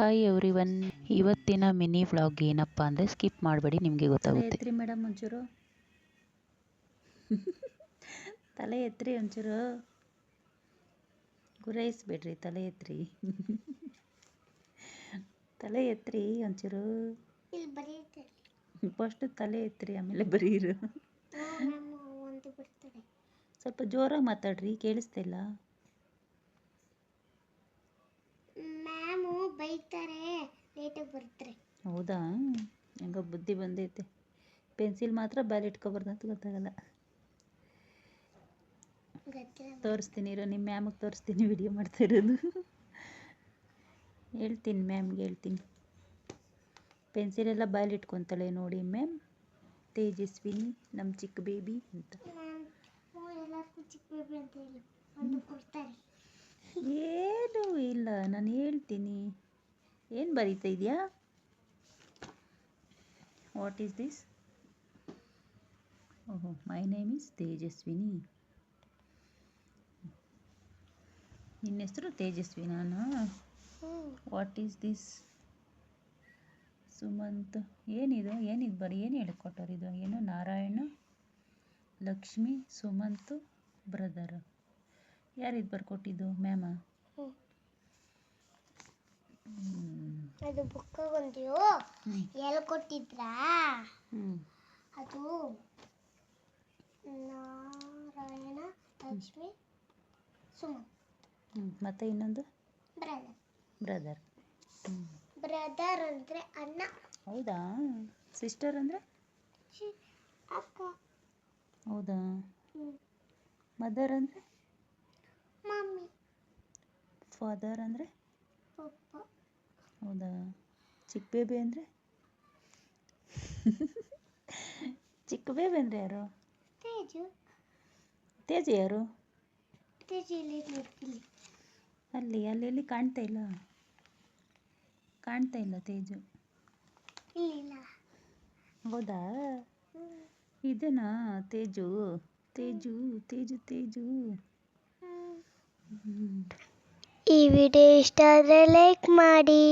Hi everyone. ಇವತ್ತಿನ mini vlog ಏನಪ್ಪ ಅಂದರೆ ಸ್ಕಿಪ್ ಮಾಡಬೇಡಿ, ನಿಮಗೆ ಗೊತ್ತಾಗುತ್ತೆ. ಎತ್ರಿ ಮೇಡಮ್ ಒಂಚೂರು ತಲೆ ಎತ್ರಿ ಒಂಚೂರು, ಗುರಾಯಿಸ್ಬೇಡ್ರಿ, ತಲೆ ಎತ್ರಿ ತಲೆ ಎತ್ರಿ ಒಂಚೂರು. ಫಸ್ಟ್ ತಲೆ ಎತ್ರಿ, ಆಮೇಲೆ ಬರೀರು. ಸ್ವಲ್ಪ ಜೋರಾಗಿ ಮಾತಾಡ್ರಿ, ಕೇಳಿಸ್ತಿಲ್ಲ. ಬೈತಾರೆ, ಲೇಟಾಗಿ ಬರ್ತಾರೆ. ಹೌದಾ, ಹೆಂಗ ಬುದ್ಧಿ ಬಂದೈತೆ. ಪೆನ್ಸಿಲ್ ಮಾತ್ರ ಬ್ಯಾಲ್ ಇಟ್ಕೊಬಾರ್ದಂತ ಗೊತ್ತಾಗಲ್ಲ. ತೋರಿಸ್ತೀನಿ ಇರೋ, ನಿಮ್ಮ ಮ್ಯಾಮಿಗೆ ತೋರಿಸ್ತೀನಿ, ವಿಡಿಯೋ ಮಾಡ್ತಾ ಇರೋದು. ಹೇಳ್ತೀನಿ ಮ್ಯಾಮ್ಗೆ, ಹೇಳ್ತೀನಿ. ಪೆನ್ಸಿಲೆಲ್ಲ ಬಾಯಲ್ಲಿ ಇಟ್ಕೊತಾಳೆ ನೋಡಿ ಮ್ಯಾಮ್, ತೇಜಸ್ವಿನಿ ನಮ್ಮ ಚಿಕ್ಕ ಬೇಬಿ ಅಂತ. ಏನೂ ಇಲ್ಲ, ನಾನು ಹೇಳ್ತೀನಿ. ಏನು ಬರೀತಾ ಇದೆಯಾ? What is this? ಓಹೋ, ಮೈ ನೇಮ್ ಈಸ್ ತೇಜಸ್ವಿನಿ. ನಿನ್ನ ಹೆಸರು ತೇಜಸ್ವಿನಾನಾ? What is this? ಸುಮಂತ್. ಏನಿದು ಬರೀ ಏನು ಹೇಳಿಕೊಟ್ಟರು? ಇದು ಏನು? ನಾರಾಯಣ, ಲಕ್ಷ್ಮಿ, ಸುಮಂತ್, ಬ್ರದರ್. ಯಾರಿದು ಬರ್ಕೊಟ್ಟಿದ್ದು? ಮ್ಯಾಮ? ಅದು ಬುಕ್ ಒಂದು ಹೇಳ್ಕೊಟ್ಟಿದ್ರಾ? ಅದು ನಾರಾಯಣ, ಲಕ್ಷ್ಮಿ, ಸುಮಂತ್. ಮತ್ತೆ ಇನ್ನೊಂದು ಬ್ರದರ್. ಬ್ರದರ್ ಅಂದರೆ ಅಣ್ಣ. ಹೌದಾ? ಸಿಸ್ಟರ್ ಅಂದರೆ ಅಕ್ಕ. ಹೌದಾ? ಮದರ್ ಅಂದರೆ ಮಮ್ಮಿ. ಫಾದರ್ ಅಂದರೆ ಪಪ್ಪ. ಹೌದಾ? ಚಿಕ್ಕ ಬೇಬಿ ಅಂದರೆ ಚಿಕ್ಕ ಬೇಬಿ ಅಂದರೆ ಯಾರು? ತೇಜು. ತೇಜು ಯಾರು? ತೇಜು ಇಲ್ಲಿ ನೋಡ್ತೀನಿ. ಅಲ್ಲಿ ಕಾಣ್ತಾ ಇಲ್ಲ ತೇಜು. ಇಲ್ಲ. ಹೌದಾ? ಇದನಾ ತೇಜು? ತೇಜು. ಈ ವಿಡಿಯೋ ಇಷ್ಟ ಆದರೆ ಲೈಕ್ ಮಾಡಿ.